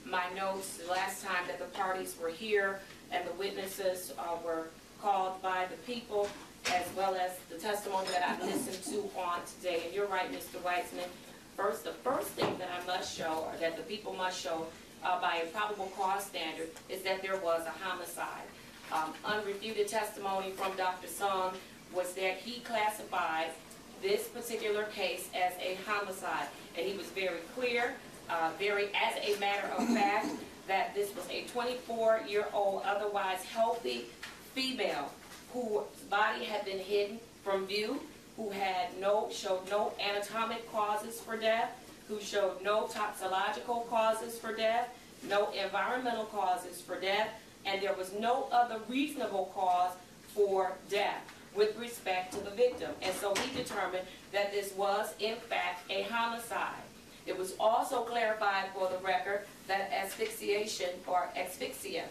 my notes the last time that the parties were here and the witnesses were called by the people, as well as the testimony that I've listened to on today. And you're right, Mr. Weitzman. The first thing that I must show, or that the people must show by a probable cause standard, is that there was a homicide. Unrefuted testimony from Dr. Sung was that he classified this particular case as a homicide. And he was very clear, as a matter of fact, that this was a 24-year-old, otherwise healthy female whose body had been hidden from view, who had showed no anatomic causes for death, who showed no toxicological causes for death, no environmental causes for death, and there was no other reasonable cause for death with respect to the victim. And so he determined that this was, in fact, a homicide. It was also clarified for the record that asphyxiation or asphyxia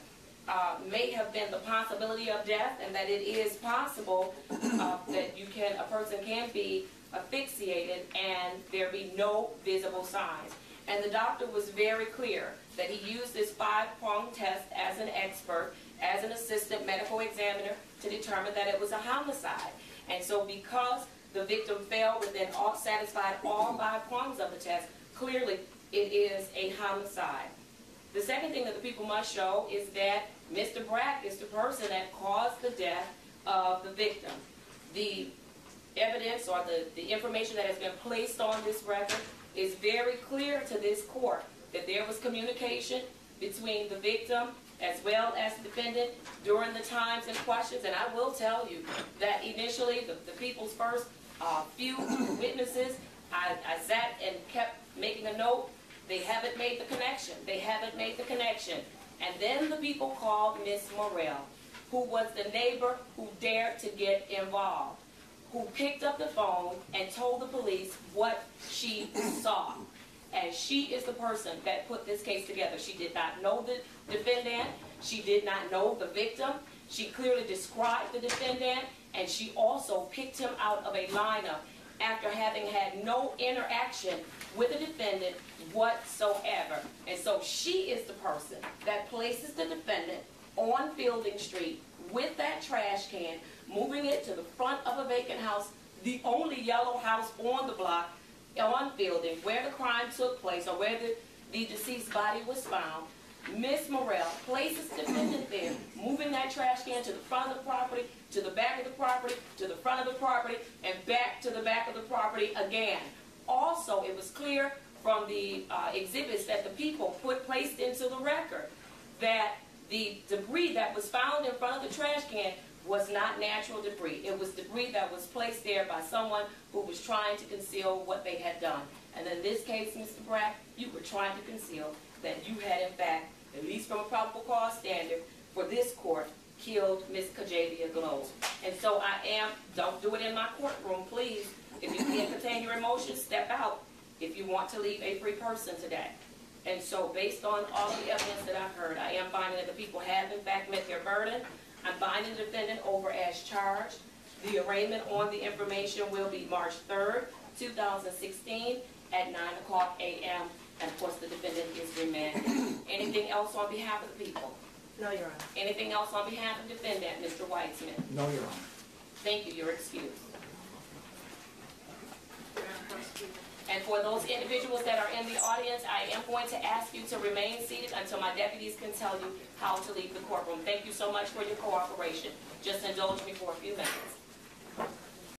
may have been the possibility of death, and that it is possible that a person can be asphyxiated and there be no visible signs. And the doctor was very clear that he used this 5-prong test as an expert, as an assistant medical examiner, to determine that it was a homicide. And so because the victim failed within satisfied all 5 prongs of the test, clearly it is a homicide. The second thing that the people must show is that Mr. Brack is the person that caused the death of the victim. The evidence or the information that has been placed on this record is very clear to this court that there was communication between the victim as well as the defendant during the times and questions. And I will tell you that initially the people's first few witnesses, I sat and kept making a note. They haven't made the connection. They haven't made the connection. And then the people called Miss Morrell, who was the neighbor who dared to get involved, who picked up the phone and told the police what she saw. And she is the person that put this case together. She did not know the defendant. She did not know the victim. She clearly described the defendant, and she also picked him out of a lineup after having had no interaction with the defendant whatsoever. And so she is the person that places the defendant on Fielding Street with that trash can, moving it to the front of a vacant house, the only yellow house on the block, on Fielding, where the crime took place, or where the deceased body was found. Miss Morrell places the defendant there, moving that trash can to the front of the property, to the back of the property, to the front of the property, and back to the back of the property again. Also, it was clear from the exhibits that the people placed into the record that the debris that was found in front of the trash can was not natural debris. It was debris that was placed there by someone who was trying to conceal what they had done. And in this case, Mr. Brack, you were trying to conceal that you had, in fact, at least from a probable cause standard, for this court, killed Miss Kajavia Globe. And so don't do it in my courtroom, please. If you can't contain your emotions, step out if you want to leave a free person today. And so based on all the evidence that I've heard, I am finding that the people have, in fact, met their burden. I'm binding the defendant over as charged. The arraignment on the information will be March 3rd, 2016 at 9 o'clock a.m. And of course, the defendant is remanded. Anything else on behalf of the people? No, Your Honor. Anything else on behalf of the defendant, Mr. Weitzman? No, Your Honor. Thank you. You're excused. And for those individuals that are in the audience, I am going to ask you to remain seated until my deputies can tell you how to leave the courtroom. Thank you so much for your cooperation. Just indulge me for a few minutes.